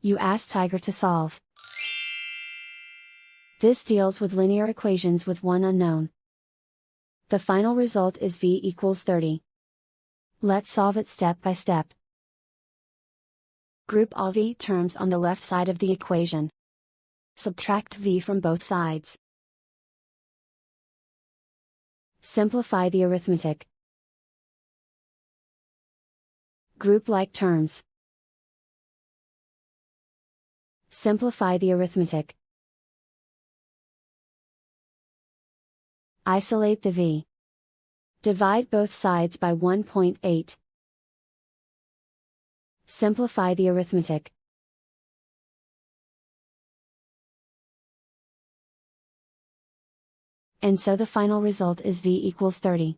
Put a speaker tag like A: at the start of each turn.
A: You ask Tiger to solve. This deals with linear equations with one unknown. The final result is v equals 30. Let's solve it step by step. Group all v terms on the left side of the equation. Subtract v from both sides. Simplify the arithmetic. Group like terms. Simplify the arithmetic. Isolate the v. Divide both sides by 1.8. Simplify the arithmetic. And so the final result is v equals 30.